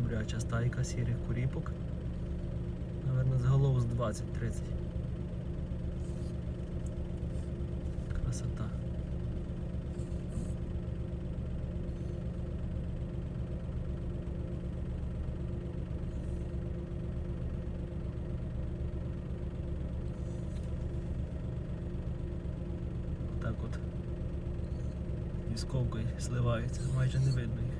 добряча стайка сірих куріпок. Наверно, з голов з 20-30. Красота. Так от вісковкою сливаються, майже не видно їх.